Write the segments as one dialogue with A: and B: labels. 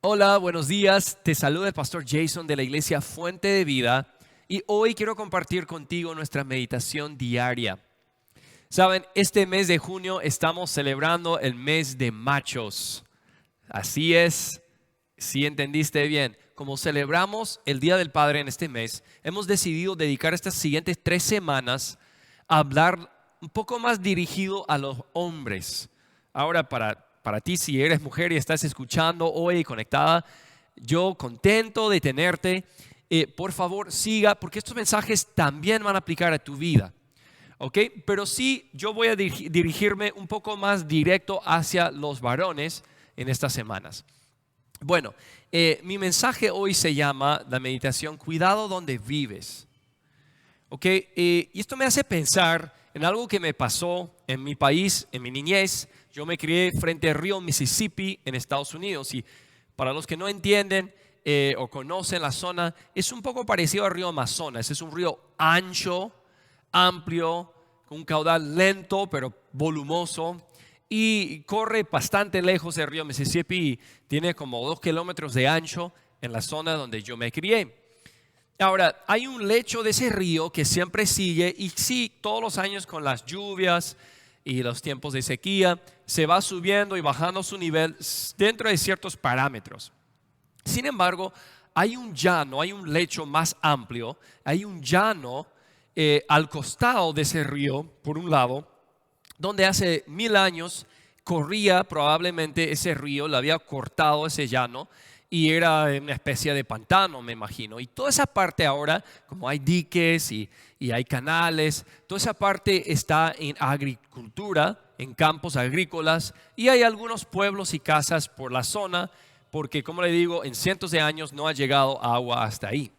A: Hola, buenos días. Te saluda el pastor Jason de la iglesia Fuente de Vida y hoy quiero compartir contigo nuestra meditación diaria. Saben, este mes de junio estamos celebrando el mes de machos. Así es, si entendiste bien. Como celebramos el Día del Padre en este mes, hemos decidido dedicar estas siguientes 3 semanas a hablar un poco más dirigido a los hombres. Ahora, para ti, si eres mujer y estás escuchando hoy conectada, yo contento de tenerte. Por favor, siga, porque estos mensajes también van a aplicar a tu vida. ¿Ok? Pero sí, yo voy a dirigirme un poco más directo hacia los varones en estas semanas. Bueno, mi mensaje hoy se llama la meditación Cuidado donde vives. ¿Ok? Y esto me hace pensar en algo que me pasó en mi país, en mi niñez. Yo me crié frente al río Mississippi en Estados Unidos y para los que no entienden o conocen la zona, es un poco parecido al río Amazonas. Es un río ancho, amplio, con un caudal lento pero volumoso y corre bastante lejos del río Mississippi y tiene como 2 kilómetros de ancho en la zona donde yo me crié. Ahora, hay un lecho de ese río que siempre sigue y sí, todos los años con las lluvias y los tiempos de sequía, se va subiendo y bajando su nivel dentro de ciertos parámetros. Sin embargo, hay un llano, hay un lecho más amplio, hay un llano al costado de ese río, por un lado, donde hace 1000 años corría probablemente ese río, le había cortado ese llano y era una especie de pantano, me imagino. Y toda esa parte ahora, como hay diques y hay canales, toda esa parte está en agricultura, en campos agrícolas, y hay algunos pueblos y casas por la zona, porque como le digo, en cientos de años no ha llegado agua hasta ahí.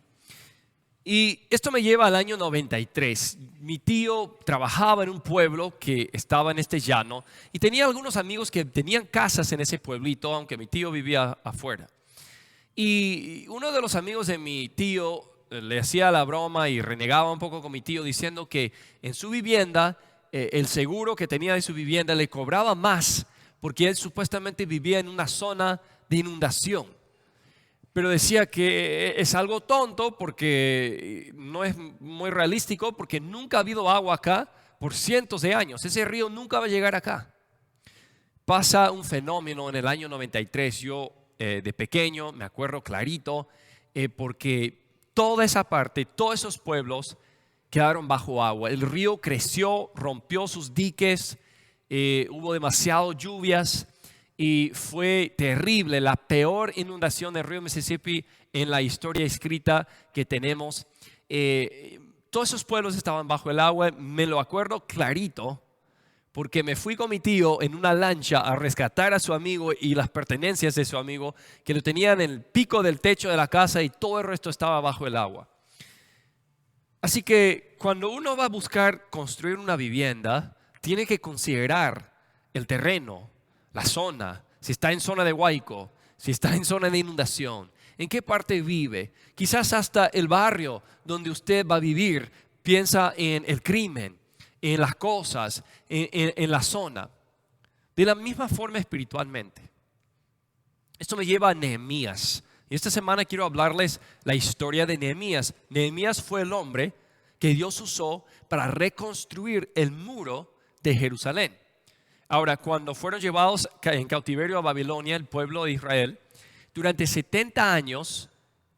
A: Y esto me lleva al año 93. Mi tío trabajaba en un pueblo que estaba en este llano y tenía algunos amigos que tenían casas en ese pueblito, aunque mi tío vivía afuera. Y uno de los amigos de mi tío le hacía la broma y renegaba un poco con mi tío diciendo que en su vivienda, el seguro que tenía de su vivienda le cobraba más porque él supuestamente vivía en una zona de inundación. Pero decía que es algo tonto porque no es muy realístico porque nunca ha habido agua acá por cientos de años. Ese río nunca va a llegar acá. Pasa un fenómeno en el año 93. Yo de pequeño me acuerdo clarito porque toda esa parte, todos esos pueblos quedaron bajo agua. El río creció, rompió sus diques, hubo demasiadas lluvias. Y fue terrible, la peor inundación del río Mississippi en la historia escrita que tenemos. Todos esos pueblos estaban bajo el agua, me lo acuerdo clarito, porque me fui con mi tío en una lancha a rescatar a su amigo y las pertenencias de su amigo, que lo tenían en el pico del techo de la casa y todo el resto estaba bajo el agua. Así que cuando uno va a buscar construir una vivienda, tiene que considerar el terreno, la zona, si está en zona de huaico, si está en zona de inundación, en qué parte vive. Quizás hasta el barrio donde usted va a vivir piensa en el crimen, en las cosas, en la zona. De la misma forma espiritualmente. Esto me lleva a Nehemías. Y esta semana quiero hablarles la historia de Nehemías. Nehemías fue el hombre que Dios usó para reconstruir el muro de Jerusalén. Ahora, cuando fueron llevados en cautiverio a Babilonia, el pueblo de Israel, durante 70 años,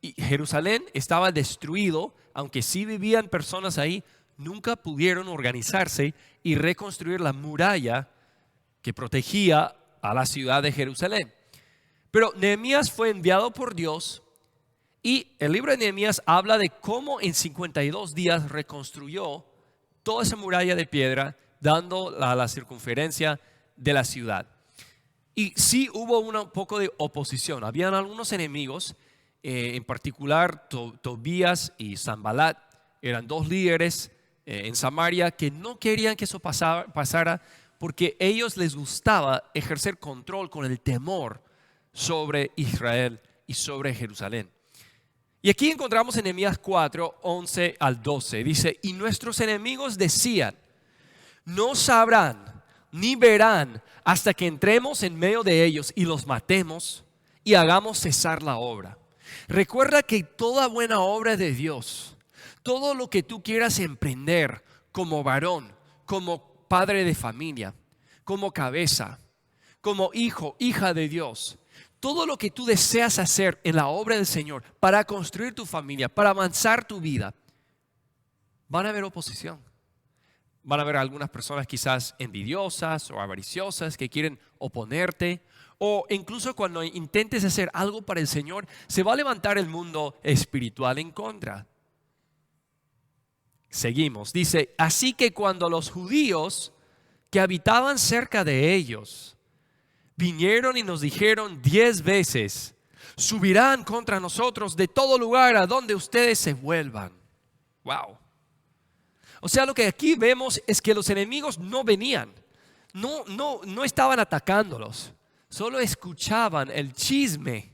A: Jerusalén estaba destruido, aunque sí vivían personas ahí, nunca pudieron organizarse y reconstruir la muralla que protegía a la ciudad de Jerusalén. Pero Nehemías fue enviado por Dios y el libro de Nehemías habla de cómo en 52 días reconstruyó toda esa muralla de piedra, dando la circunferencia de la ciudad. Y sí hubo un poco de oposición. Habían algunos enemigos, en particular Tobías y Sanbalat, eran 2 líderes en Samaria que no querían que eso pasara porque a ellos les gustaba ejercer control con el temor sobre Israel y sobre Jerusalén. Y aquí encontramos en Nehemías 4, 11 al 12. Dice, y nuestros enemigos decían, no sabrán ni verán hasta que entremos en medio de ellos y los matemos y hagamos cesar la obra. Recuerda que toda buena obra de Dios, todo lo que tú quieras emprender como varón, como padre de familia, como cabeza, como hijo, hija de Dios, todo lo que tú deseas hacer en la obra del Señor para construir tu familia, para avanzar tu vida, van a haber oposición. Van a haber algunas personas quizás envidiosas o avariciosas que quieren oponerte. O incluso cuando intentes hacer algo para el Señor, se va a levantar el mundo espiritual en contra. Seguimos, dice, así que cuando los judíos que habitaban cerca de ellos vinieron y nos dijeron 10 veces, subirán contra nosotros de todo lugar a donde ustedes se vuelvan. Wow. O sea, lo que aquí vemos es que los enemigos no venían, no estaban atacándolos, solo escuchaban el chisme,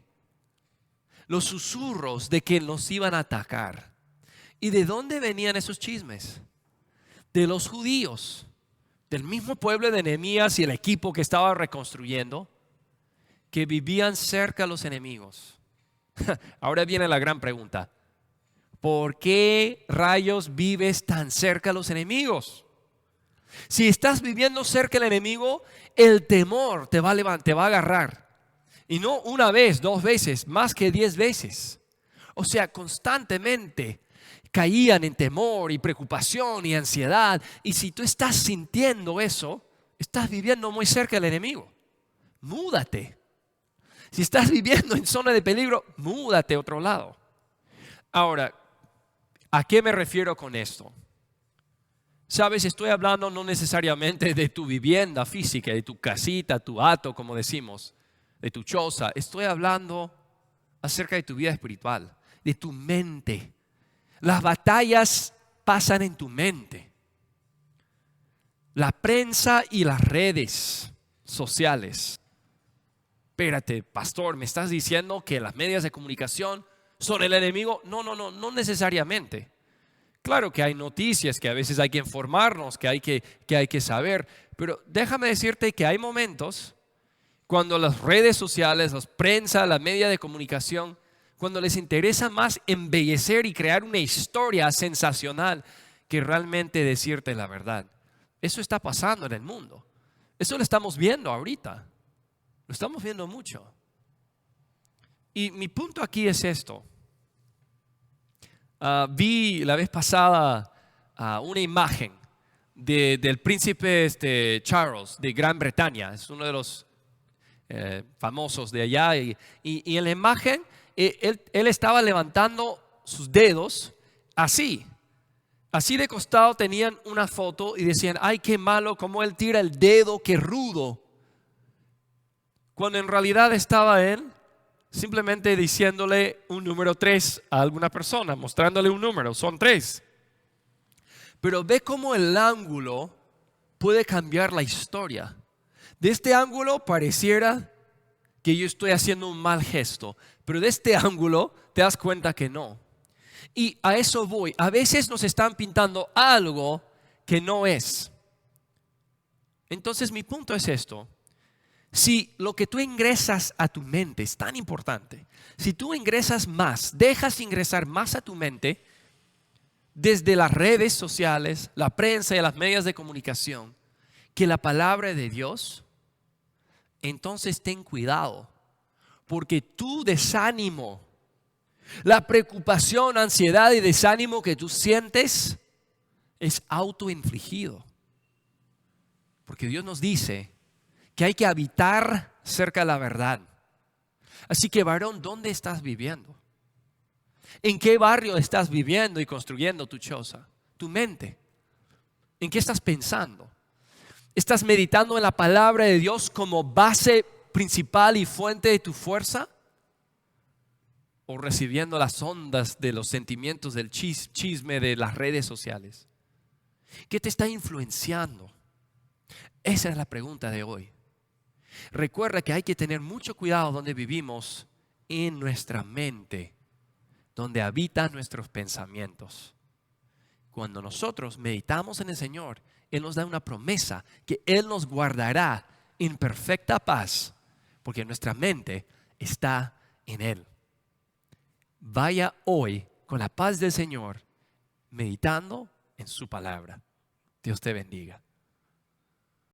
A: los susurros de que los iban a atacar. ¿Y de dónde venían esos chismes? De los judíos, del mismo pueblo de Nehemías y el equipo que estaba reconstruyendo, que vivían cerca a los enemigos. Ahora viene la gran pregunta. ¿Por qué rayos vives tan cerca a los enemigos? Si estás viviendo cerca al enemigo, el temor te va a agarrar. Y no una vez, 2 veces, más que 10 veces. O sea, constantemente caían en temor y preocupación y ansiedad. Y si tú estás sintiendo eso, estás viviendo muy cerca del enemigo. Múdate. Si estás viviendo en zona de peligro, múdate a otro lado. Ahora, ¿a qué me refiero con esto? Sabes, estoy hablando no necesariamente de tu vivienda física, de tu casita, tu hato, como decimos, de tu choza. Estoy hablando acerca de tu vida espiritual, de tu mente. Las batallas pasan en tu mente. La prensa y las redes sociales. Espérate, pastor, ¿me estás diciendo que las medios de comunicación son el enemigo? No necesariamente. Claro que hay noticias que a veces hay que informarnos, que hay que saber, pero déjame decirte que hay momentos cuando las redes sociales, las prensa, la media de comunicación, cuando les interesa más embellecer y crear una historia sensacional que realmente decirte la verdad. Eso está pasando en el mundo. Eso lo estamos viendo ahorita. Lo estamos viendo mucho. Y mi punto aquí es esto. Vi la vez pasada una imagen del príncipe Charles de Gran Bretaña. Es uno de los famosos de allá. Y en la imagen él estaba levantando sus dedos así. Así de costado tenían una foto y decían, ay, qué malo como él tira el dedo, qué rudo. Cuando en realidad estaba él simplemente diciéndole un número 3 a alguna persona, mostrándole un número, son 3. Pero ve cómo el ángulo puede cambiar la historia. De este ángulo pareciera que yo estoy haciendo un mal gesto, pero de este ángulo te das cuenta que no. Y a eso voy. A veces nos están pintando algo que no es. Entonces mi punto es esto. Si lo que tú ingresas a tu mente es tan importante, si tú ingresas más, dejas ingresar más a tu mente desde las redes sociales, la prensa y las medios de comunicación, que la palabra de Dios, entonces ten cuidado, porque tu desánimo, la preocupación, ansiedad y desánimo que tú sientes es autoinfligido. Porque Dios nos dice que hay que habitar cerca de la verdad. Así que, varón, ¿dónde estás viviendo? ¿En qué barrio estás viviendo y construyendo tu choza? Tu mente. ¿En qué estás pensando? ¿Estás meditando en la palabra de Dios como base principal y fuente de tu fuerza? ¿O recibiendo las ondas de los sentimientos del chisme de las redes sociales? ¿Qué te está influenciando? Esa es la pregunta de hoy. Recuerda que hay que tener mucho cuidado donde vivimos, en nuestra mente, donde habitan nuestros pensamientos. Cuando nosotros meditamos en el Señor, Él nos da una promesa que Él nos guardará en perfecta paz, porque nuestra mente está en Él. Vaya hoy con la paz del Señor, meditando en su palabra. Dios te bendiga.